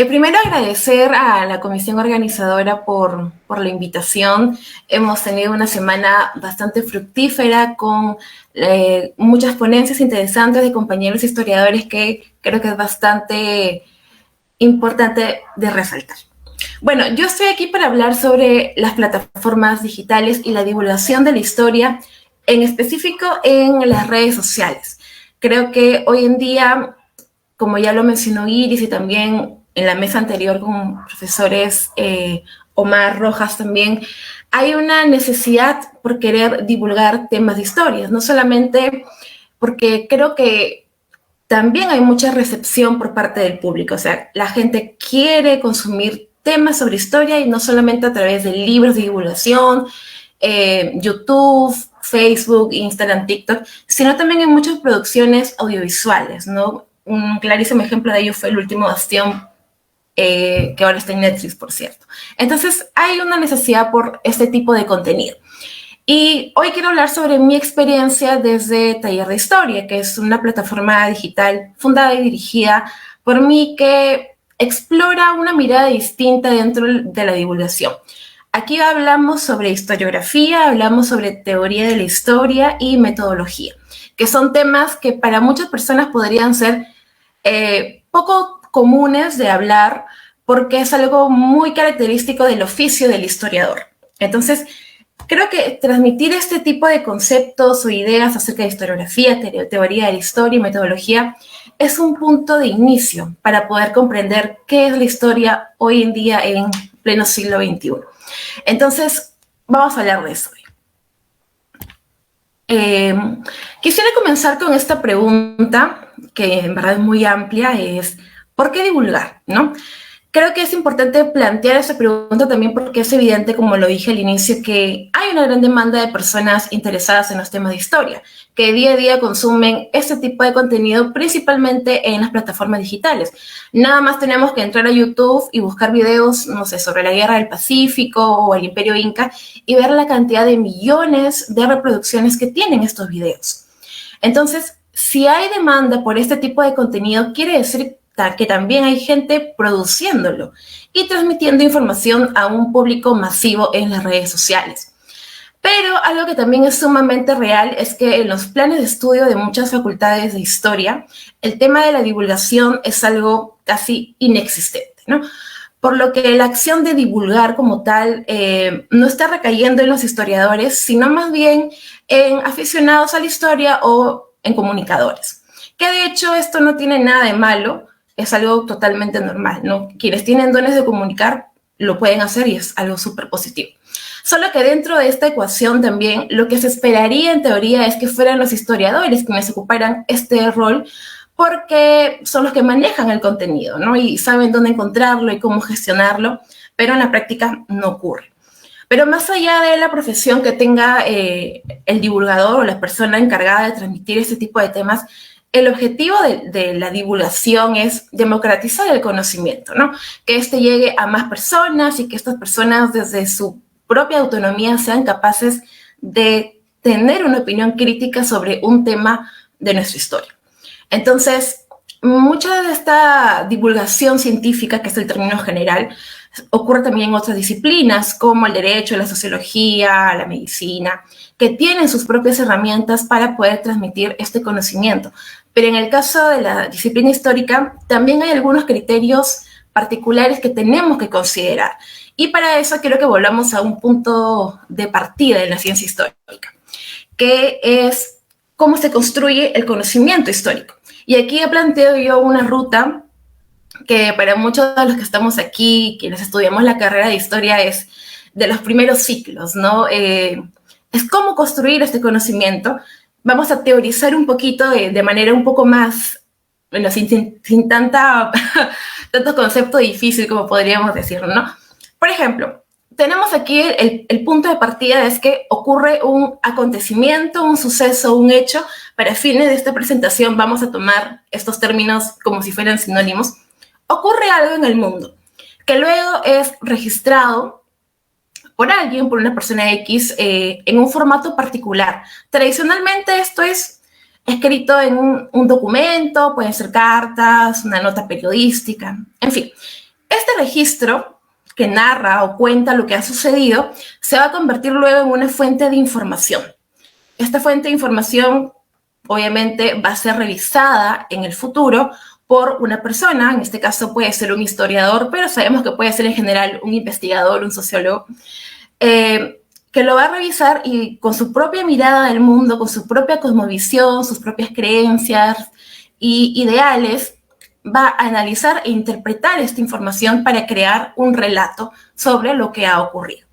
Primero agradecer a la comisión organizadora por la invitación. Hemos tenido una semana bastante fructífera con muchas ponencias interesantes de compañeros historiadores que creo que es bastante importante de resaltar. Bueno, yo estoy aquí para hablar sobre las plataformas digitales y la divulgación de la historia, en específico en las redes sociales. Creo que hoy en día, como ya lo mencionó Iris y también en la mesa anterior con profesores Omar Rojas también, hay una necesidad por querer divulgar temas de historias, no solamente porque creo que también hay mucha recepción por parte del público, o sea, la gente quiere consumir temas sobre historia y no solamente a través de libros de divulgación, YouTube, Facebook, Instagram, TikTok, sino también en muchas producciones audiovisuales, ¿no? Un clarísimo ejemplo de ello fue El Último Bastión, que ahora está en Netflix, por cierto. Entonces, hay una necesidad por este tipo de contenido. Y hoy quiero hablar sobre mi experiencia desde Taller de Historia, que es una plataforma digital fundada y dirigida por mí que explora una mirada distinta dentro de la divulgación. Aquí hablamos sobre historiografía, hablamos sobre teoría de la historia y metodología, que son temas que para muchas personas podrían ser poco comunes de hablar porque es algo muy característico del oficio del historiador. Entonces, creo que transmitir este tipo de conceptos o ideas acerca de historiografía, teoría de la historia y metodología es un punto de inicio para poder comprender qué es la historia hoy en día en pleno siglo XXI. Entonces, vamos a hablar de eso hoy. Quisiera comenzar con esta pregunta, que en verdad es muy amplia, es ¿por qué divulgar? ¿No? Creo que es importante plantear esa pregunta también porque es evidente, como lo dije al inicio, que hay una gran demanda de personas interesadas en los temas de historia, que día a día consumen este tipo de contenido principalmente en las plataformas digitales. Nada más tenemos que entrar a YouTube y buscar videos, no sé, sobre la Guerra del Pacífico o el Imperio Inca y ver la cantidad de millones de reproducciones que tienen estos videos. Entonces, si hay demanda por este tipo de contenido, quiere decir que también hay gente produciéndolo y transmitiendo información a un público masivo en las redes sociales. Pero algo que también es sumamente real es que en los planes de estudio de muchas facultades de historia, el tema de la divulgación es algo casi inexistente, ¿no? Por lo que la acción de divulgar como tal no está recayendo en los historiadores, sino más bien en aficionados a la historia o en comunicadores. Que de hecho esto no tiene nada de malo, es algo totalmente normal, ¿no? Quienes tienen dones de comunicar lo pueden hacer y es algo súper positivo. Solo que dentro de esta ecuación también lo que se esperaría en teoría es que fueran los historiadores quienes ocuparan este rol porque son los que manejan el contenido, ¿no? Y saben dónde encontrarlo y cómo gestionarlo, pero en la práctica no ocurre. Pero más allá de la profesión que tenga el divulgador o la persona encargada de transmitir este tipo de temas, el objetivo de la divulgación es democratizar el conocimiento, ¿no? Que este llegue a más personas y que estas personas desde su propia autonomía sean capaces de tener una opinión crítica sobre un tema de nuestra historia. Entonces, mucha de esta divulgación científica, que es el término general, ocurre también en otras disciplinas como el derecho, la sociología, la medicina, que tienen sus propias herramientas para poder transmitir este conocimiento. Pero en el caso de la disciplina histórica, también hay algunos criterios particulares que tenemos que considerar. Y para eso quiero que volvamos a un punto de partida en la ciencia histórica, que es cómo se construye el conocimiento histórico. Y aquí he planteado yo una ruta que para muchos de los que estamos aquí, quienes estudiamos la carrera de historia, es de los primeros ciclos, ¿no? Es cómo construir este conocimiento. Vamos a teorizar un poquito de manera un poco más, bueno, sin tanto concepto difícil como podríamos decirlo, ¿no? Por ejemplo, tenemos aquí el punto de partida es que ocurre un acontecimiento, un suceso, un hecho. Para fines de esta presentación vamos a tomar estos términos como si fueran sinónimos. Ocurre algo en el mundo que luego es registrado por alguien, por una persona X, en un formato particular. Tradicionalmente esto es escrito en un documento, pueden ser cartas, una nota periodística, en fin. Este registro que narra o cuenta lo que ha sucedido se va a convertir luego en una fuente de información. Esta fuente de información obviamente va a ser revisada en el futuro por una persona, en este caso puede ser un historiador, pero sabemos que puede ser en general un investigador, un sociólogo, que lo va a revisar y con su propia mirada del mundo, con su propia cosmovisión, sus propias creencias y ideales, va a analizar e interpretar esta información para crear un relato sobre lo que ha ocurrido.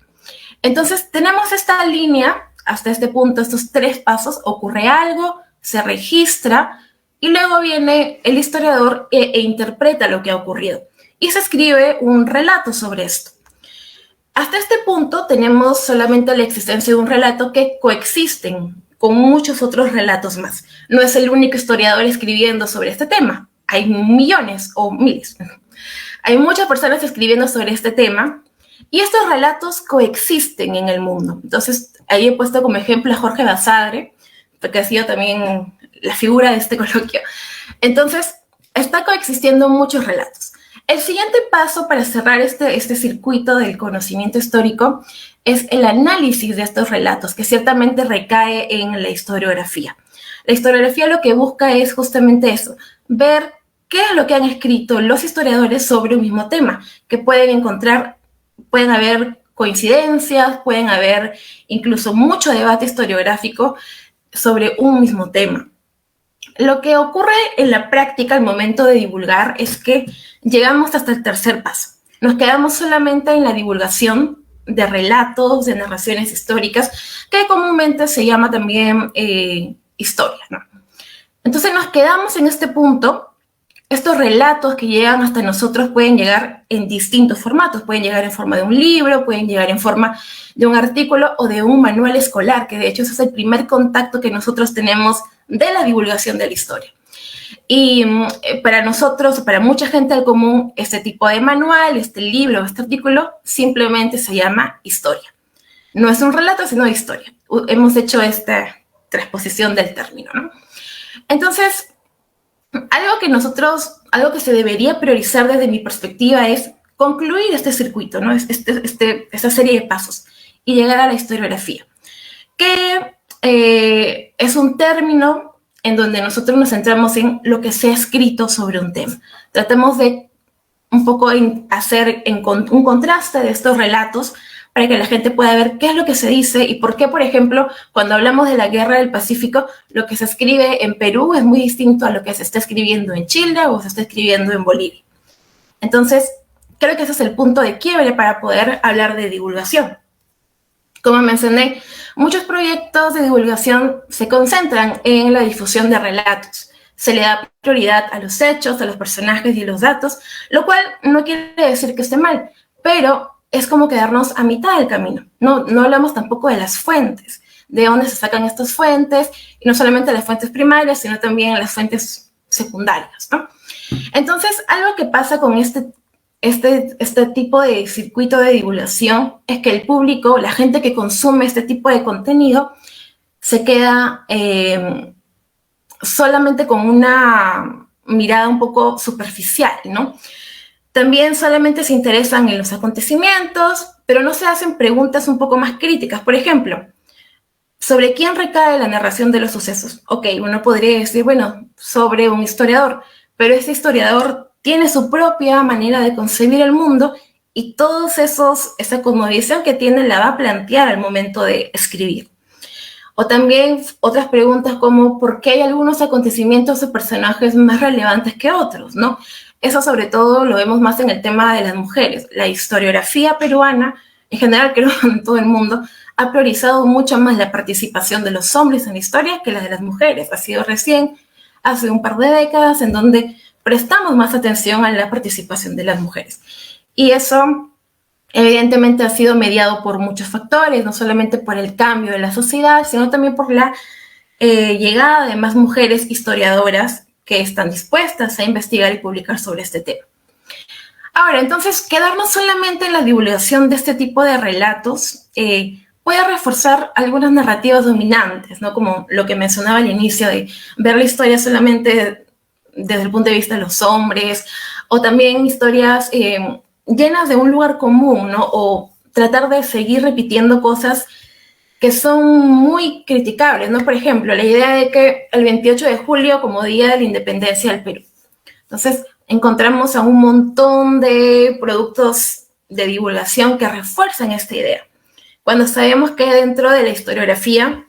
Entonces, tenemos esta línea, hasta este punto, estos 3 pasos: ocurre algo, se registra, y luego viene el historiador e interpreta lo que ha ocurrido. Y se escribe un relato sobre esto. Hasta este punto tenemos solamente la existencia de un relato que coexisten con muchos otros relatos más. No es el único historiador escribiendo sobre este tema. Hay millones o miles. Hay muchas personas escribiendo sobre este tema y estos relatos coexisten en el mundo. Entonces, ahí he puesto como ejemplo a Jorge Basadre, que ha sido también la figura de este coloquio. Entonces, está coexistiendo muchos relatos. El siguiente paso para cerrar este circuito del conocimiento histórico es el análisis de estos relatos, que ciertamente recae en la historiografía. La historiografía lo que busca es justamente eso, ver qué es lo que han escrito los historiadores sobre un mismo tema, que pueden haber coincidencias, pueden haber incluso mucho debate historiográfico sobre un mismo tema. Lo que ocurre en la práctica al momento de divulgar es que llegamos hasta el tercer paso. Nos quedamos solamente en la divulgación de relatos, de narraciones históricas, que comúnmente se llama también historia, ¿no? Entonces nos quedamos en este punto. Estos relatos que llegan hasta nosotros pueden llegar en distintos formatos. Pueden llegar en forma de un libro, pueden llegar en forma de un artículo o de un manual escolar, que de hecho ese es el primer contacto que nosotros tenemos de la divulgación de la historia. Y para nosotros, para mucha gente del común, este tipo de manual, este libro, este artículo, simplemente se llama historia. No es un relato, sino historia. Hemos hecho esta transposición del término, ¿no? Entonces, algo que se debería priorizar desde mi perspectiva es concluir este circuito, ¿no? Esta serie de pasos y llegar a la historiografía, que es un término en donde nosotros nos centramos en lo que se ha escrito sobre un tema. Tratamos de un poco hacer un contraste de estos relatos para que la gente pueda ver qué es lo que se dice y por qué, por ejemplo, cuando hablamos de la Guerra del Pacífico, lo que se escribe en Perú es muy distinto a lo que se está escribiendo en Chile o se está escribiendo en Bolivia. Entonces, creo que ese es el punto de quiebre para poder hablar de divulgación. Como mencioné, muchos proyectos de divulgación se concentran en la difusión de relatos. Se le da prioridad a los hechos, a los personajes y los datos, lo cual no quiere decir que esté mal, pero es como quedarnos a mitad del camino. No hablamos tampoco de las fuentes, de dónde se sacan estas fuentes, y no solamente las fuentes primarias, sino también las fuentes secundarias, ¿no? Entonces, algo que pasa con este tipo de circuito de divulgación es que el público, la gente que consume este tipo de contenido, se queda solamente con una mirada un poco superficial, ¿no? También solamente se interesan en los acontecimientos, pero no se hacen preguntas un poco más críticas. Por ejemplo, ¿sobre quién recae la narración de los sucesos? Ok, uno podría decir, bueno, sobre un historiador, pero ese historiador tiene su propia manera de concebir el mundo y esa cosmovisión que tiene la va a plantear al momento de escribir. O también otras preguntas como ¿por qué hay algunos acontecimientos o personajes más relevantes que otros, ¿no? Eso sobre todo lo vemos más en el tema de las mujeres. La historiografía peruana, en general creo en todo el mundo, ha priorizado mucho más la participación de los hombres en la historia que la de las mujeres. Ha sido recién, hace un par de décadas, en donde prestamos más atención a la participación de las mujeres. Y eso evidentemente ha sido mediado por muchos factores, no solamente por el cambio de la sociedad, sino también por la llegada de más mujeres historiadoras que están dispuestas a investigar y publicar sobre este tema. Ahora, entonces, quedarnos solamente en la divulgación de este tipo de relatos puede reforzar algunas narrativas dominantes, ¿no? Como lo que mencionaba al inicio de ver la historia solamente desde el punto de vista de los hombres, o también historias llenas de un lugar común, ¿no? O tratar de seguir repitiendo cosas que son muy criticables, ¿no? Por ejemplo, la idea de que el 28 de julio como Día de la Independencia del Perú. Entonces, encontramos a un montón de productos de divulgación que refuerzan esta idea. Cuando sabemos que dentro de la historiografía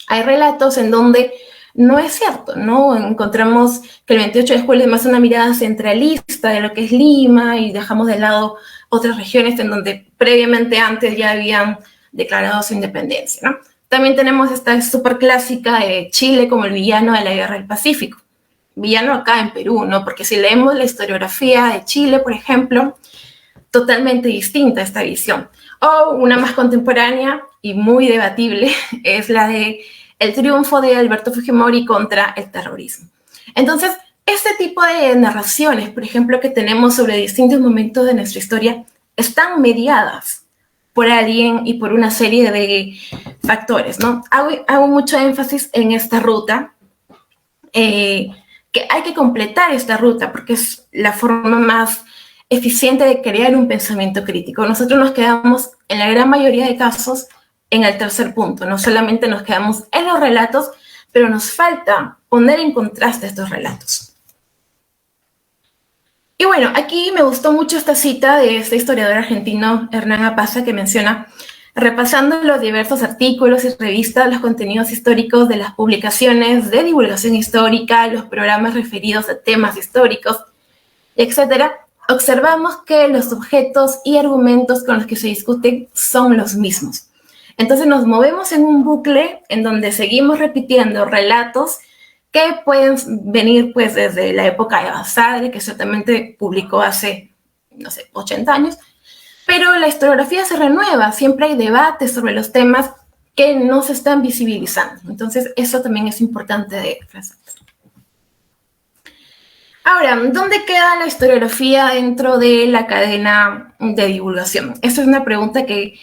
hay relatos en donde no es cierto, ¿no? Encontramos que el 28 de julio es más una mirada centralista de lo que es Lima y dejamos de lado otras regiones en donde previamente antes ya habían declarado su independencia, ¿no? También tenemos esta súper clásica de Chile como el villano de la Guerra del Pacífico. Villano acá en Perú, ¿no? Porque si leemos la historiografía de Chile, por ejemplo, totalmente distinta esta visión. O una más contemporánea y muy debatible es la de el triunfo de Alberto Fujimori contra el terrorismo. Entonces, este tipo de narraciones, por ejemplo, que tenemos sobre distintos momentos de nuestra historia, están mediadas por alguien y por una serie de factores, ¿no? Hago mucho énfasis en esta ruta, que hay que completar esta ruta porque es la forma más eficiente de crear un pensamiento crítico. Nosotros nos quedamos, en la gran mayoría de casos, en el tercer punto. No solamente nos quedamos en los relatos, pero nos falta poner en contraste estos relatos. Y bueno, aquí me gustó mucho esta cita de este historiador argentino, Hernán Apaza, que menciona: repasando los diversos artículos y revistas, los contenidos históricos de las publicaciones de divulgación histórica, los programas referidos a temas históricos, etcétera, observamos que los objetos y argumentos con los que se discuten son los mismos. Entonces nos movemos en un bucle en donde seguimos repitiendo relatos que pueden venir pues desde la época de Basadre, que ciertamente publicó hace, no sé, 80 años, pero la historiografía se renueva, siempre hay debates sobre los temas que no se están visibilizando. Entonces eso también es importante de resaltar. Ahora, ¿dónde queda la historiografía dentro de la cadena de divulgación? Esta es una pregunta que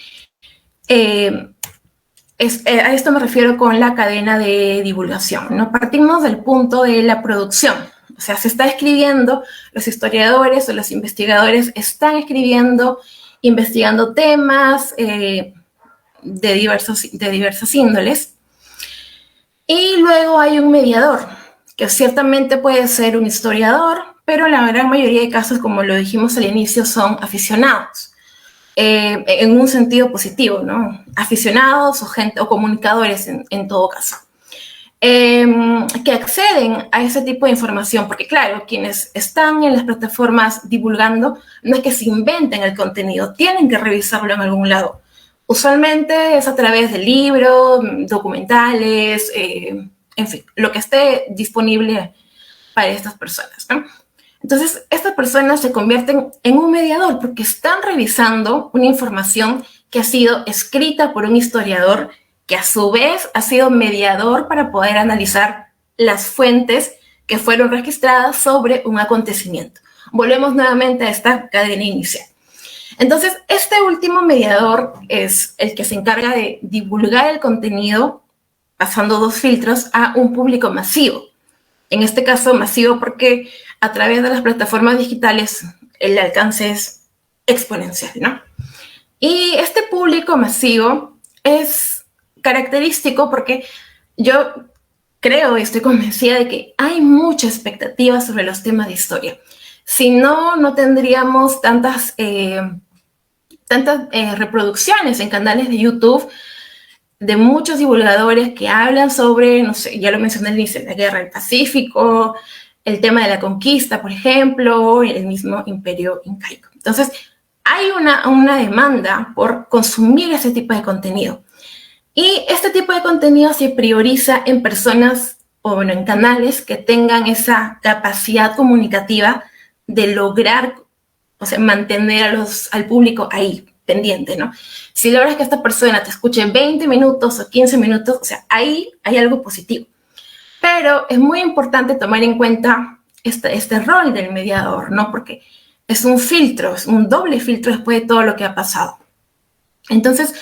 a esto me refiero con la cadena de divulgación, ¿no? Partimos del punto de la producción. O sea, se está escribiendo, los historiadores o los investigadores están escribiendo, investigando temas de diversas índoles. Y luego hay un mediador, que ciertamente puede ser un historiador, pero la gran mayoría de casos, como lo dijimos al inicio, son aficionados. En un sentido positivo, ¿no? Aficionados o gente o comunicadores en todo caso, que acceden a ese tipo de información, porque claro, quienes están en las plataformas divulgando no es que se inventen el contenido, tienen que revisarlo en algún lado. Usualmente es a través de libros, documentales, en fin, lo que esté disponible para estas personas, ¿no? Entonces, estas personas se convierten en un mediador porque están revisando una información que ha sido escrita por un historiador que a su vez ha sido mediador para poder analizar las fuentes que fueron registradas sobre un acontecimiento. Volvemos nuevamente a esta cadena inicial. Entonces, este último mediador es el que se encarga de divulgar el contenido pasando dos filtros a un público masivo. En este caso masivo porque a través de las plataformas digitales el alcance es exponencial, ¿no? Y este público masivo es característico porque yo creo y estoy convencida de que hay mucha expectativa sobre los temas de historia. Si no, no tendríamos tantas reproducciones en canales de YouTube de muchos divulgadores que hablan sobre, no sé, ya lo mencioné al inicio, la Guerra del Pacífico, el tema de la conquista, por ejemplo, el mismo imperio incaico. Entonces, hay una demanda por consumir ese tipo de contenido. Y este tipo de contenido se prioriza en personas o bueno, en canales que tengan esa capacidad comunicativa de lograr, o sea, mantener al público ahí, pendiente, ¿no? Si logras que esta persona te escuche 20 minutos o 15 minutos, o sea, ahí hay algo positivo. Pero es muy importante tomar en cuenta este rol del mediador, ¿no? Porque es un filtro, es un doble filtro después de todo lo que ha pasado. Entonces,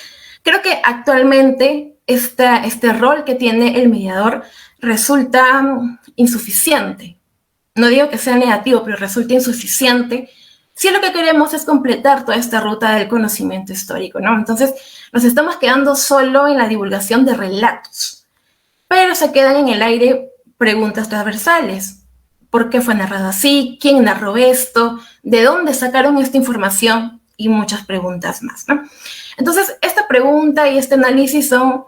creo que actualmente este rol que tiene el mediador resulta insuficiente. No digo que sea negativo, pero resulta insuficiente si lo que queremos es completar toda esta ruta del conocimiento histórico, ¿no? Entonces, nos estamos quedando solo en la divulgación de relatos, pero se quedan en el aire preguntas transversales. ¿Por qué fue narrado así? ¿Quién narró esto? ¿De dónde sacaron esta información? Y muchas preguntas más, ¿no? Entonces, esta pregunta y este análisis son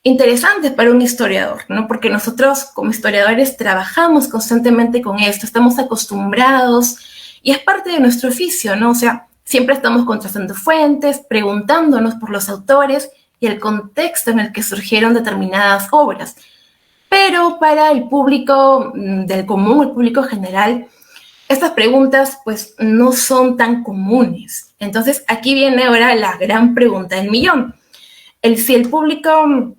interesantes para un historiador, ¿no? Porque nosotros como historiadores trabajamos constantemente con esto, estamos acostumbrados y es parte de nuestro oficio, ¿no? O sea, siempre estamos contrastando fuentes, preguntándonos por los autores y el contexto en el que surgieron determinadas obras. Pero para el público del común, el público general, estas preguntas pues no son tan comunes. Entonces aquí viene ahora la gran pregunta del millón. Si el público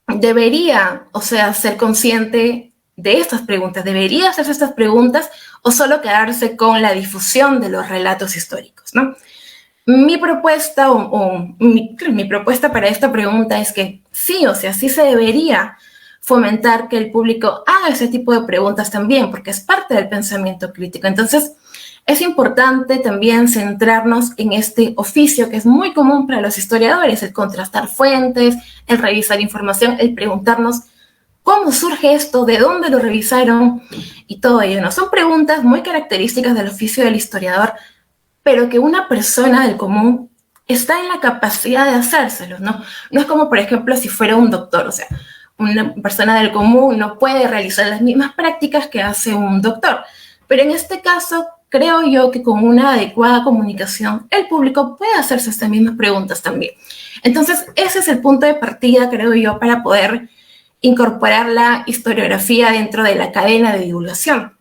debería, o sea, ser consciente de estas preguntas, debería hacerse estas preguntas o solo quedarse con la difusión de los relatos históricos, ¿no? Mi propuesta mi propuesta para esta pregunta es que sí, o sea, sí se debería fomentar que el público haga ese tipo de preguntas también, porque es parte del pensamiento crítico. Entonces, es importante también centrarnos en este oficio que es muy común para los historiadores, el contrastar fuentes, el revisar información, el preguntarnos cómo surge esto, de dónde lo revisaron y todo ello, ¿no? Son preguntas muy características del oficio del historiador, pero que una persona del común está en la capacidad de hacérselo, ¿no? No es como, por ejemplo, si fuera un doctor, o sea, una persona del común no puede realizar las mismas prácticas que hace un doctor. Pero en este caso, creo yo que con una adecuada comunicación, el público puede hacerse estas mismas preguntas también. Entonces, ese es el punto de partida, creo yo, para poder incorporar la historiografía dentro de la cadena de divulgación.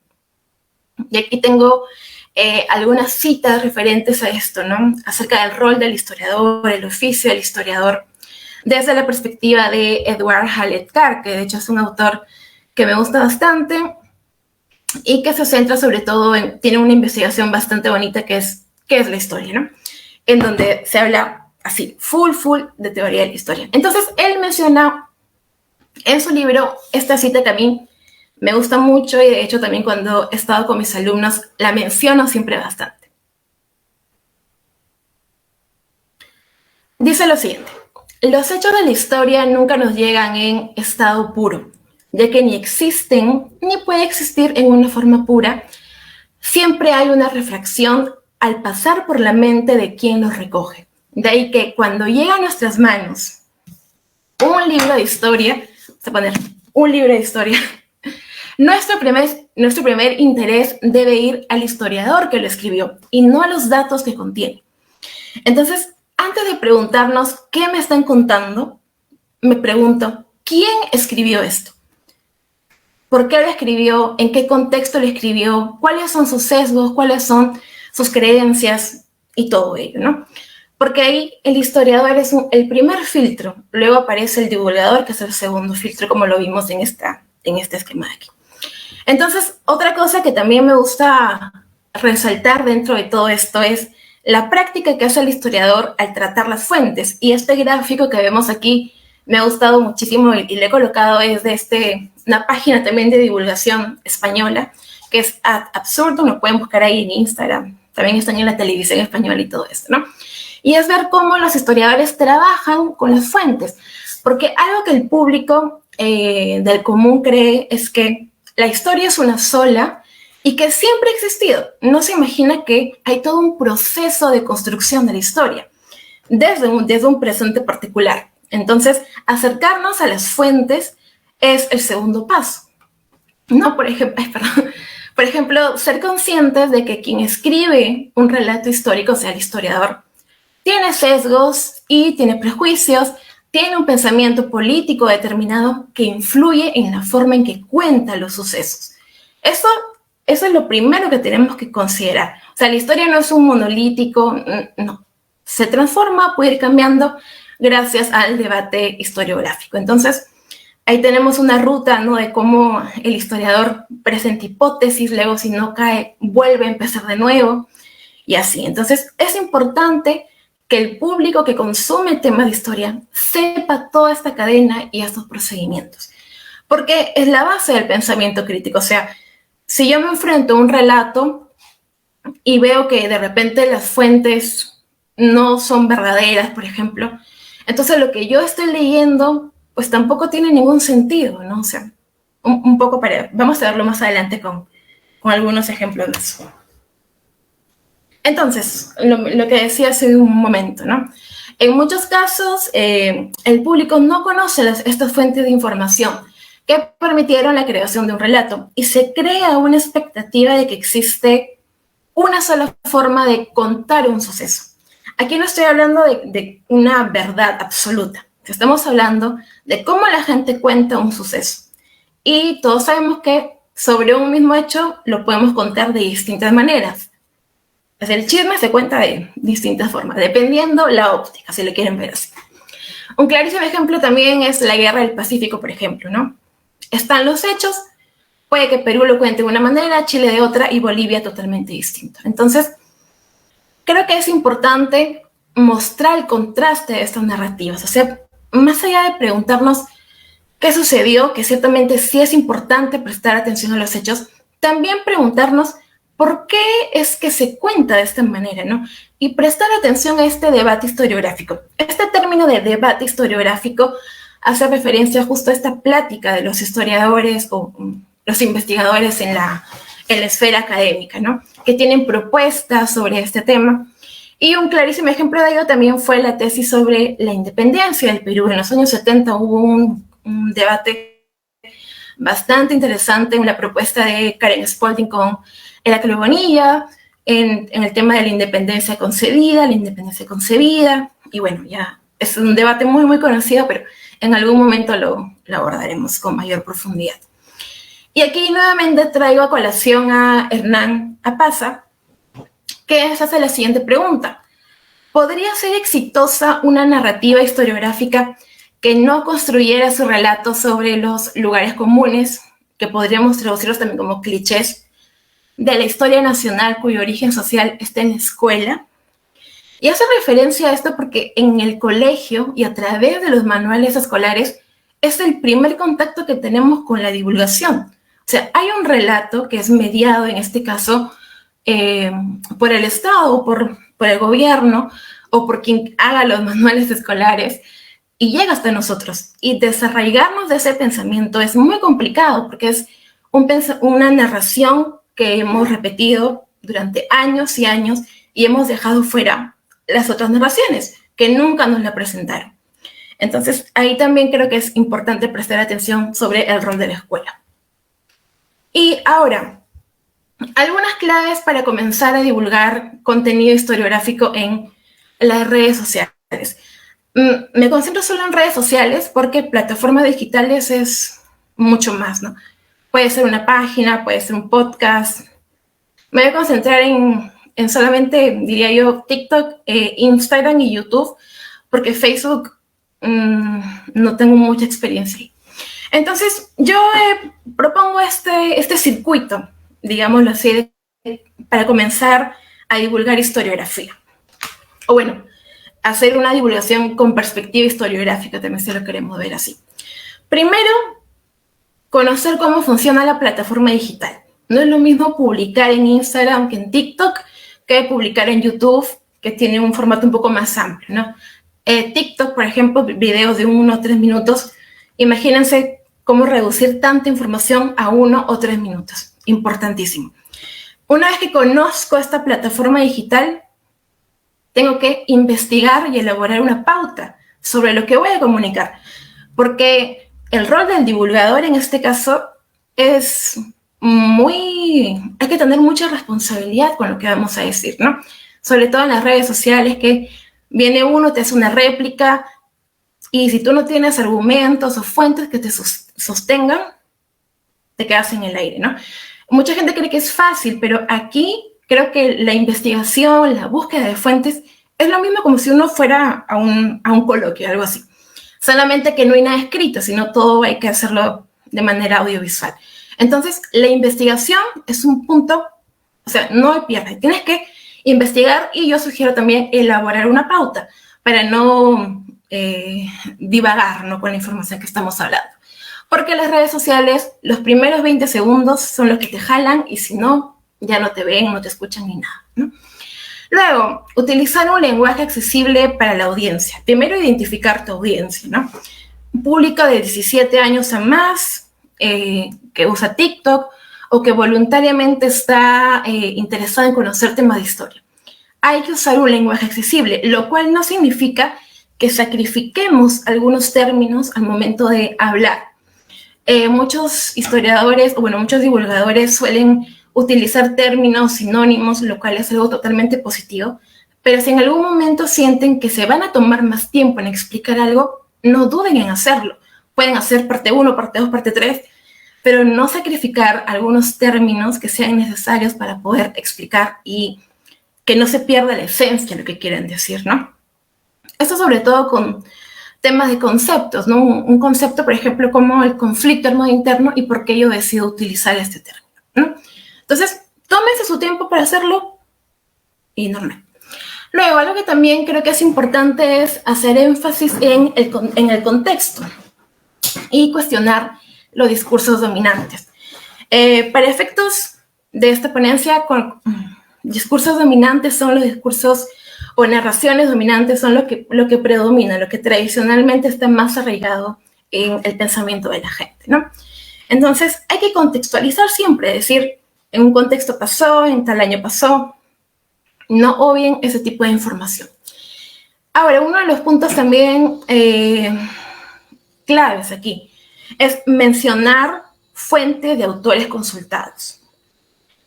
Y aquí tengo algunas citas referentes a esto, ¿no? Acerca del rol del historiador, el oficio del historiador, desde la perspectiva de Edward Hallett Carr, que de hecho es un autor que me gusta bastante y que se centra sobre todo tiene una investigación bastante bonita que es ¿qué es la historia?, ¿no? En donde se habla así, full de teoría de la historia. Entonces, él menciona en su libro esta cita que a mí me gusta mucho y de hecho también cuando he estado con mis alumnos la menciono siempre bastante. Dice lo siguiente: los hechos de la historia nunca nos llegan en estado puro, ya que ni existen ni puede existir en una forma pura. Siempre hay una refracción al pasar por la mente de quien los recoge. De ahí que cuando llega a nuestras manos un libro de historia, vamos a poner un libro de historia, nuestro primer interés debe ir al historiador que lo escribió y no a los datos que contiene. Entonces, antes de preguntarnos qué me están contando, me pregunto, ¿quién escribió esto? ¿Por qué lo escribió? ¿En qué contexto lo escribió? ¿Cuáles son sus sesgos? ¿Cuáles son sus creencias? Y todo ello, ¿no? Porque ahí el historiador es el primer filtro. Luego aparece el divulgador, que es el segundo filtro, como lo vimos en este esquema de aquí. Entonces, otra cosa que también me gusta resaltar dentro de todo esto es la práctica que hace el historiador al tratar las fuentes. Y este gráfico que vemos aquí me ha gustado muchísimo y le he colocado es de una página también de divulgación española, que es Ad Absurdum, lo pueden buscar ahí en Instagram. También están en la televisión española y todo esto, ¿no? Y es ver cómo los historiadores trabajan con las fuentes. Porque algo que el público del común cree es que la historia es una sola y que siempre ha existido. No se imagina que hay todo un proceso de construcción de la historia desde un presente particular. Entonces, acercarnos a las fuentes es el segundo paso. No, por ejemplo, ser conscientes de que quien escribe un relato histórico, o sea, el historiador, tiene sesgos y tiene prejuicios, tiene un pensamiento político determinado que influye en la forma en que cuenta los sucesos. Eso es lo primero que tenemos que considerar. O sea, la historia no es un monolítico, no. Se transforma, puede ir cambiando gracias al debate historiográfico. Entonces, ahí tenemos una ruta, ¿no?, de cómo el historiador presenta hipótesis, luego si no cae, vuelve a empezar de nuevo y así. Entonces, es importante que el público que consume temas de historia sepa toda esta cadena y estos procedimientos, porque es la base del pensamiento crítico. O sea, si yo me enfrento a un relato y veo que de repente las fuentes no son verdaderas, por ejemplo, entonces lo que yo estoy leyendo pues tampoco tiene ningún sentido, ¿no? O sea, un poco vamos a verlo más adelante con algunos ejemplos de eso. Entonces, lo que decía hace un momento, ¿no? En muchos casos, el público no conoce estas fuentes de información que permitieron la creación de un relato y se crea una expectativa de que existe una sola forma de contar un suceso. Aquí no estoy hablando de una verdad absoluta, estamos hablando de cómo la gente cuenta un suceso. Y todos sabemos que sobre un mismo hecho lo podemos contar de distintas maneras. El chisme se cuenta de distintas formas, dependiendo la óptica, si lo quieren ver así. Un clarísimo ejemplo también es la Guerra del Pacífico, por ejemplo, ¿no? Están los hechos, puede que Perú lo cuente de una manera, Chile de otra y Bolivia totalmente distinto. Entonces, creo que es importante mostrar el contraste de estas narrativas. O sea, más allá de preguntarnos qué sucedió, que ciertamente sí es importante prestar atención a los hechos, también preguntarnos por qué es que se cuenta de esta manera, ¿no? Y prestar atención a este debate historiográfico. Este término de debate historiográfico hace referencia justo a esta plática de los historiadores o los investigadores en la esfera académica, ¿no? Que tienen propuestas sobre este tema. Y un clarísimo ejemplo de ello también fue la tesis sobre la independencia del Perú. En los años 70 hubo un debate bastante interesante en la propuesta de Karen Spalding con Heraclio Bonilla, en el tema de la independencia concedida, y bueno, ya es un debate muy, muy conocido, pero en algún momento lo abordaremos con mayor profundidad. Y aquí nuevamente traigo a colación a Hernán Apaza, que hace la siguiente pregunta. ¿Podría ser exitosa una narrativa historiográfica que no construyera su relato sobre los lugares comunes, que podríamos traducirlos también como clichés, de la historia nacional cuyo origen social está en la escuela? Y hace referencia a esto porque en el colegio y a través de los manuales escolares es el primer contacto que tenemos con la divulgación. O sea, hay un relato que es mediado, en este caso, por el Estado, por el gobierno, o por quien haga los manuales escolares, y llega hasta nosotros. Y desarraigarnos de ese pensamiento es muy complicado, porque es una narración que hemos repetido durante años y años, y hemos dejado fuera las otras narraciones, que nunca nos la presentaron. Entonces, ahí también creo que es importante prestar atención sobre el rol de la escuela. Y ahora, algunas claves para comenzar a divulgar contenido historiográfico en las redes sociales. Me concentro solo en redes sociales porque plataformas digitales es mucho más, ¿no? Puede ser una página, puede ser un podcast. Me voy a concentrar en solamente, diría yo, TikTok, Instagram y YouTube, porque Facebook no tengo mucha experiencia ahí. Entonces, yo propongo este circuito, digámoslo así, para comenzar a divulgar historiografía. O bueno, hacer una divulgación con perspectiva historiográfica, también se lo queremos ver así. Primero, conocer cómo funciona la plataforma digital. No es lo mismo publicar en Instagram que en TikTok, que publicar en YouTube, que tiene un formato un poco más amplio, ¿no? TikTok, por ejemplo, videos de 1 o 3 minutos. Imagínense cómo reducir tanta información a 1 o 3 minutos. Importantísimo. Una vez que conozco esta plataforma digital, tengo que investigar y elaborar una pauta sobre lo que voy a comunicar. Porque el rol del divulgador en este caso es hay que tener mucha responsabilidad con lo que vamos a decir, ¿no? Sobre todo en las redes sociales, que viene uno, te hace una réplica, y si tú no tienes argumentos o fuentes que te sostengan, te quedas en el aire, ¿no? Mucha gente cree que es fácil, pero aquí creo que la investigación, la búsqueda de fuentes, es lo mismo como si uno fuera a un coloquio, algo así. Solamente que no hay nada escrito, sino todo hay que hacerlo de manera audiovisual. Entonces, la investigación es un punto, o sea, no hay pierde. Tienes que investigar, y yo sugiero también elaborar una pauta para no divagar, ¿no?, con la información que estamos hablando. Porque las redes sociales, los primeros 20 segundos son los que te jalan, y si no, ya no te ven, no te escuchan ni nada, ¿no? Luego, utilizar un lenguaje accesible para la audiencia. Primero, identificar tu audiencia, ¿no? Un público de 17 años a más, que usa TikTok o que voluntariamente está interesado en conocer temas de historia. Hay que usar un lenguaje accesible, lo cual no significa que sacrifiquemos algunos términos al momento de hablar. Muchos historiadores, o bueno, muchos divulgadores suelen utilizar términos sinónimos, lo cual es algo totalmente positivo, pero si en algún momento sienten que se van a tomar más tiempo en explicar algo, no duden en hacerlo. Pueden hacer parte 1, parte 2, parte 3, pero no sacrificar algunos términos que sean necesarios para poder explicar y que no se pierda la esencia de lo que quieren decir, ¿no? Esto sobre todo con temas de conceptos, ¿no? Un concepto, por ejemplo, como el conflicto armado interno y por qué yo decido utilizar este término, ¿no? Entonces, tómese su tiempo para hacerlo y normal. Luego, algo que también creo que es importante es hacer énfasis en el contexto y cuestionar los discursos dominantes. Para efectos de esta ponencia, discursos dominantes son los discursos o narraciones dominantes son lo que predomina, lo que tradicionalmente está más arraigado en el pensamiento de la gente, ¿no? Entonces, hay que contextualizar siempre, decir, en un contexto pasó, en tal año pasó, no obvien ese tipo de información. Ahora, uno de los puntos también claves aquí es mencionar fuentes de autores consultados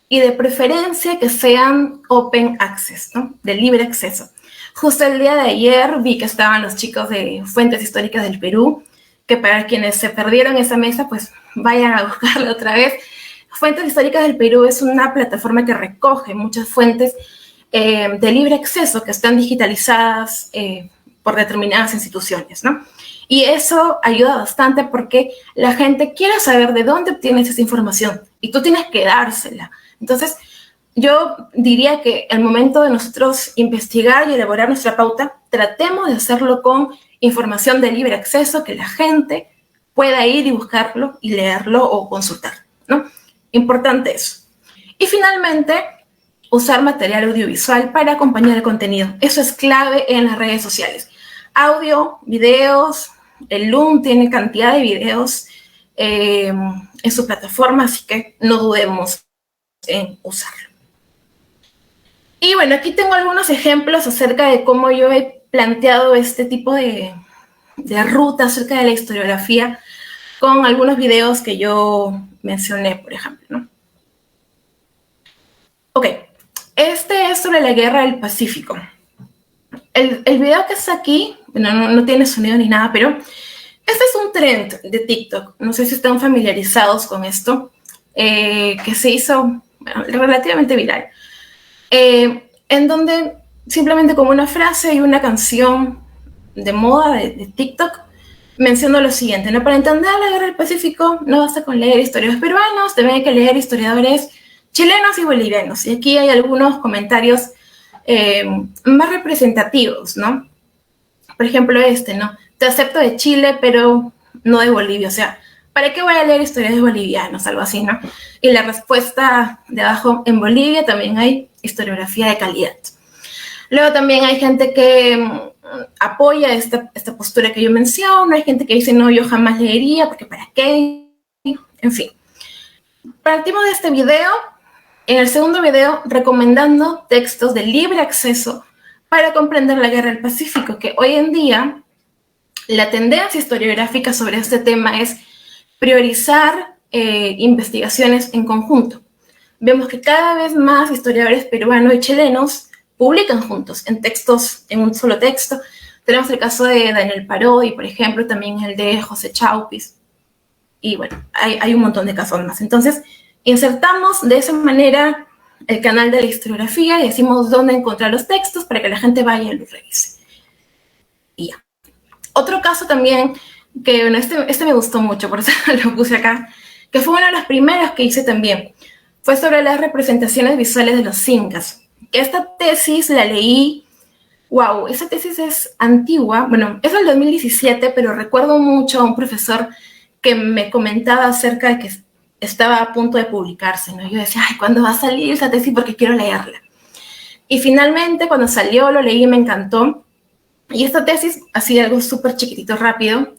y de preferencia que sean open access, ¿no? De libre acceso. Justo el día de ayer vi que estaban los chicos de Fuentes Históricas del Perú, que para quienes se perdieron esa mesa, pues vayan a buscarla otra vez. Fuentes Históricas del Perú es una plataforma que recoge muchas fuentes de libre acceso que están digitalizadas por determinadas instituciones, ¿no? Y eso ayuda bastante porque la gente quiere saber de dónde obtienes esa información y tú tienes que dársela. Entonces, yo diría que al momento de nosotros investigar y elaborar nuestra pauta, tratemos de hacerlo con información de libre acceso, que la gente pueda ir y buscarlo y leerlo o consultar, ¿no? Importante eso. Y finalmente, usar material audiovisual para acompañar el contenido. Eso es clave en las redes sociales. Audio, videos, el Loom tiene cantidad de videos en su plataforma, así que no dudemos en usarlo. Y bueno, aquí tengo algunos ejemplos acerca de cómo yo he planteado este tipo de ruta acerca de la historiografía con algunos videos que yo mencioné, por ejemplo, ¿no? Ok, este es sobre la Guerra del Pacífico. El video que está aquí, bueno, no tiene sonido ni nada, pero este es un trend de TikTok. No sé si están familiarizados con esto, que se hizo relativamente viral, en donde simplemente con una frase y una canción de moda de TikTok menciono lo siguiente, ¿no? Para entender la Guerra del Pacífico no basta con leer historiadores peruanos, también hay que leer historiadores chilenos y bolivianos. Y aquí hay algunos comentarios más representativos, ¿no? Por ejemplo, ¿no? Te acepto de Chile, pero no de Bolivia. O sea, ¿para qué voy a leer historiadores bolivianos? Algo así, ¿no? Y la respuesta de abajo, en Bolivia también hay historiografía de calidad. Luego también hay gente que apoya esta postura que yo menciono, hay gente que dice, no, yo jamás leería, porque ¿para qué? En fin. Partimos de este video, en el segundo video, recomendando textos de libre acceso para comprender la Guerra del Pacífico, que hoy en día la tendencia historiográfica sobre este tema es priorizar investigaciones en conjunto. Vemos que cada vez más historiadores peruanos y chilenos publican juntos en textos, en un solo texto. Tenemos el caso de Daniel Parodi, por ejemplo, también el de José Chaupis. Y bueno, hay un montón de casos más. Entonces, insertamos de esa manera el canal de la historiografía y decimos dónde encontrar los textos para que la gente vaya y los revise. Y ya. Otro caso también, que bueno, este me gustó mucho, por eso lo puse acá, que fue uno de los primeros que hice también, fue sobre las representaciones visuales de los incas. Esta tesis la leí, wow, esa tesis es antigua, bueno, es del 2017, pero recuerdo mucho a un profesor que me comentaba acerca de que estaba a punto de publicarse, ¿no? Yo decía, ay, ¿cuándo va a salir esa tesis? Porque quiero leerla. Y finalmente, cuando salió, lo leí y me encantó. Y esta tesis, así algo súper chiquitito, rápido,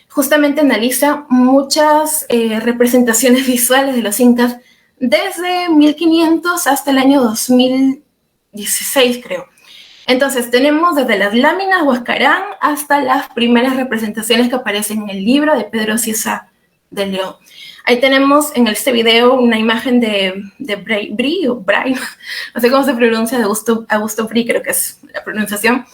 justamente analiza muchas representaciones visuales de los incas desde 1500 hasta el año 2016, creo. Entonces, tenemos desde las láminas Huascarán hasta las primeras representaciones que aparecen en el libro de Pedro Cieza de León. Ahí tenemos en este video una imagen de Brie, o Bray, no sé cómo se pronuncia, de Augusto Brie, creo que es la pronunciación.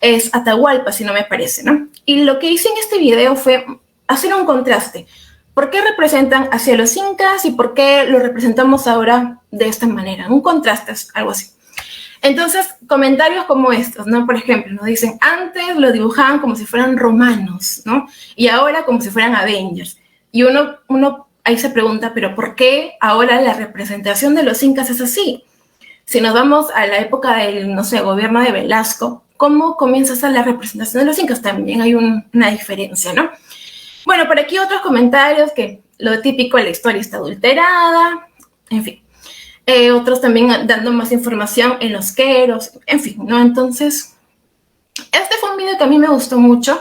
Es Atahualpa, si no me parece, ¿no? Y lo que hice en este video fue hacer un contraste. ¿Por qué representan hacia los incas y por qué lo representamos ahora de esta manera? Un contraste, algo así. Entonces, comentarios como estos, ¿no? Por ejemplo, nos dicen, antes lo dibujaban como si fueran romanos, ¿no? Y ahora como si fueran Avengers. Y uno ahí se pregunta, ¿pero por qué ahora la representación de los incas es así? Si nos vamos a la época del, no sé, gobierno de Velasco, ¿cómo comienza a ser la representación de los incas? También hay una diferencia, ¿no? Bueno, por aquí otros comentarios que lo típico, la historia está adulterada, en fin. Otros también dando más información en los queros, en fin, ¿no? Entonces, este fue un video que a mí me gustó mucho,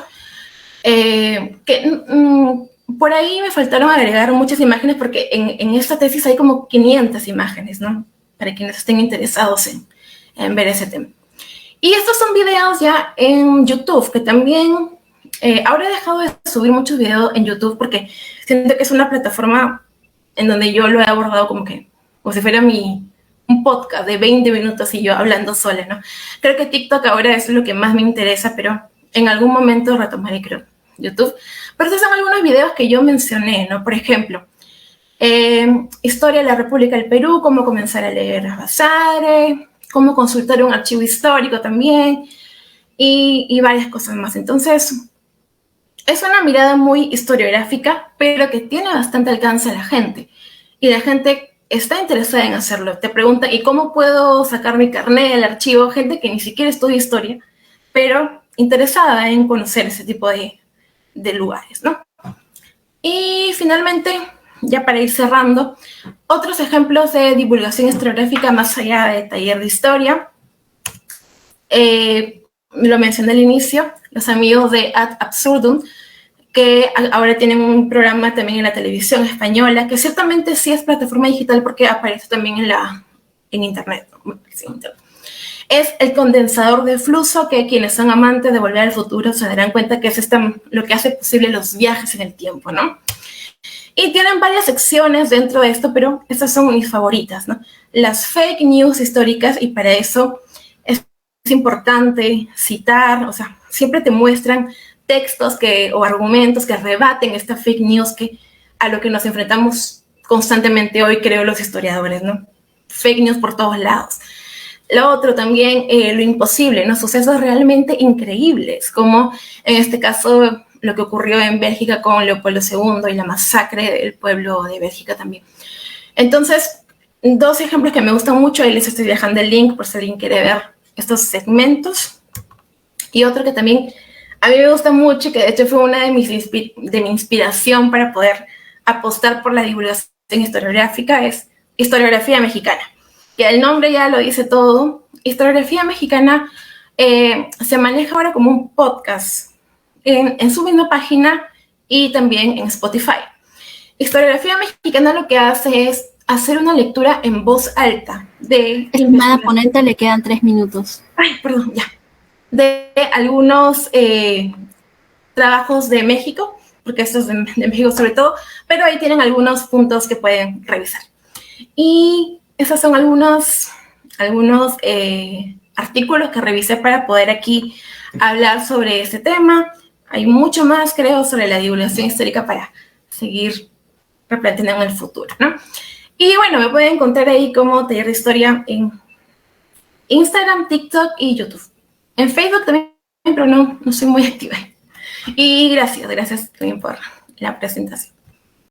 por ahí me faltaron agregar muchas imágenes porque en esta tesis hay como 500 imágenes, ¿no? Para quienes estén interesados en ver ese tema. Y estos son videos ya en YouTube, que también ahora he dejado de subir muchos videos en YouTube porque siento que es una plataforma en donde yo lo he abordado como si fuera un podcast de 20 minutos y yo hablando sola, ¿no? Creo que TikTok ahora es lo que más me interesa, pero en algún momento retomaré, creo, YouTube. Pero estos son algunos videos que yo mencioné, ¿no? Por ejemplo, Historia de la República del Perú, cómo comenzar a leer a Basadre, cómo consultar un archivo histórico también, y varias cosas más. Entonces, es una mirada muy historiográfica, pero que tiene bastante alcance a la gente. Y la gente está interesada en hacerlo. Te pregunta, ¿y cómo puedo sacar mi carnet del archivo? Gente que ni siquiera estudia historia, pero interesada en conocer ese tipo de lugares, ¿no? Y finalmente, ya para ir cerrando, otros ejemplos de divulgación historiográfica más allá de taller de historia. Lo mencioné al inicio, los amigos de Ad Absurdum, que ahora tienen un programa también en la televisión española, que ciertamente sí es plataforma digital porque aparece también en internet. Es el condensador de flujo, que quienes son amantes de Volver al Futuro se darán cuenta que es lo que hace posible los viajes en el tiempo, ¿no? Y tienen varias secciones dentro de esto, pero estas son mis favoritas, ¿no? Las fake news históricas, y para eso es importante citar, o sea, siempre te muestran textos o argumentos que rebaten esta fake news a lo que nos enfrentamos constantemente hoy, creo, los historiadores, ¿no? Fake news por todos lados. Lo otro también, lo imposible, ¿no? Sucesos realmente increíbles, como en este caso lo que ocurrió en Bélgica con Leopoldo II y la masacre del pueblo de Bélgica también. Entonces, dos ejemplos que me gustan mucho, ahí les estoy dejando el link por si alguien quiere ver estos segmentos. Y otro que también a mí me gusta mucho, que de hecho fue una de mi inspiración para poder apostar por la divulgación historiográfica, es Historiografía Mexicana, que el nombre ya lo dice todo. Historiografía Mexicana se maneja ahora como un podcast en su misma página y también en Spotify. Historiografía Mexicana lo que hace es hacer una lectura en voz alta de... Estimada ponente, le quedan 3 minutos. Ay, perdón, ya. De algunos trabajos de México, porque esto es de México sobre todo, pero ahí tienen algunos puntos que pueden revisar. Y esos son algunos artículos que revisé para poder aquí hablar sobre este tema. Hay mucho más, creo, sobre la divulgación histórica para seguir replanteando en el futuro, ¿no? Y bueno, me pueden encontrar ahí como Taller de Historia en Instagram, TikTok y YouTube. En Facebook también, pero no soy muy activa. Y gracias también por la presentación.